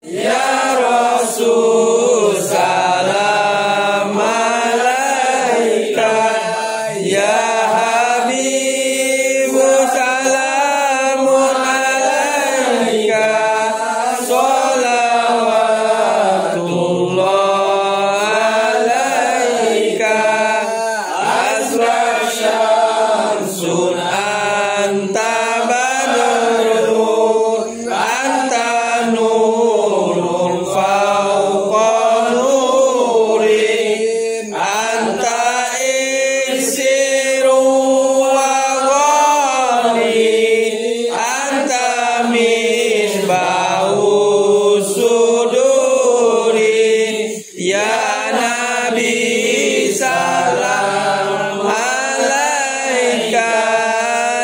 Ya Rasul salam alaika, ya Habib salamun alaika, sholawatullah alaika, asra syamsun anta badrun anta nurun fauqa nurin anta iksirun wa ghani anta misbahu suduri ya Nabi salam alaika,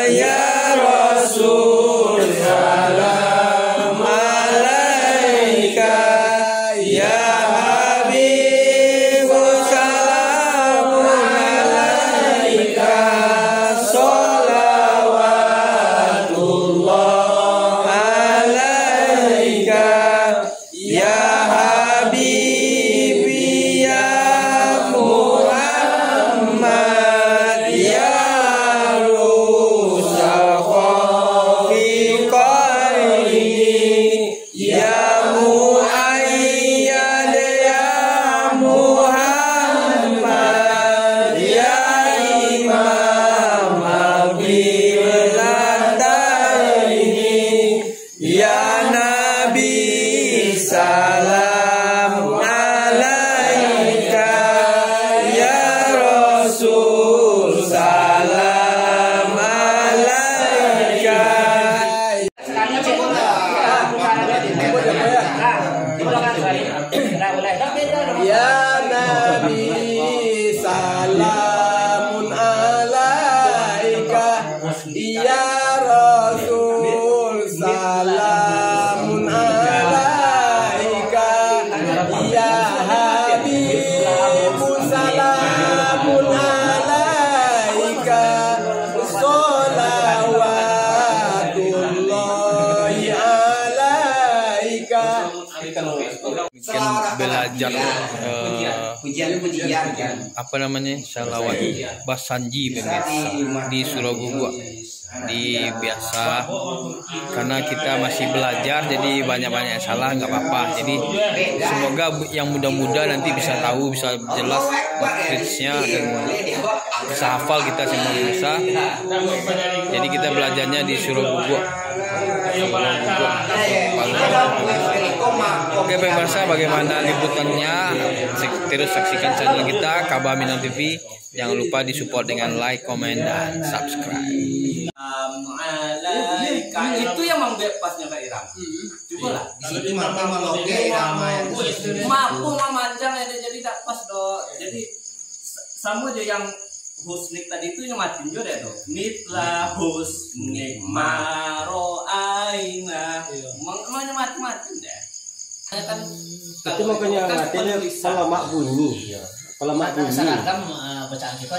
ya Rasul salam alaika, ya Habib salamun alaika, sholawatullah alaika, ya Habibi ya Muhammad ya rusal khafiqaini ya muayyad ya Muhammad ya imam al-qiblataini, ya Nabi salam alaika, ya Rasul salam alaika. Ya Nabi salamun alaika, ya Rasul salamun alaika, ya Habib salamun alaika, sholawatullahi alaika. Belajar apa namanya salawat basanji pemirsa di Surau Gugua di biasa, karena kita masih belajar jadi banyak-banyak salah nggak apa-apa, jadi semoga yang muda-muda nanti bisa tahu, bisa jelas maksudnya dan bisa hafal kita semua bisa. Jadi kita belajarnya di Surau Gugua. Oke pemirsa, bagaimana liputannya? Terus saksikan channel kita Ka'bah Minang TV. Jangan lupa disupport dengan like, komen, dan subscribe. Itu yang pasnya Kak Iram. Coba lah. Di situ mampu meloke irama yang Mampu memanjang ya, jadi tak pas do. Jadi sama aja yang husnik tadi itu yang matiin juga deh tuh. Mitla husnik maro aina. Makanya mati-mati deh. Itu makanya matinya kalau mak bunyi. Kalau mak bunyi. Seragam bacaan kita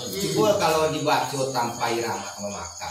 jebul kalau dibaca tanpa irama sama makam.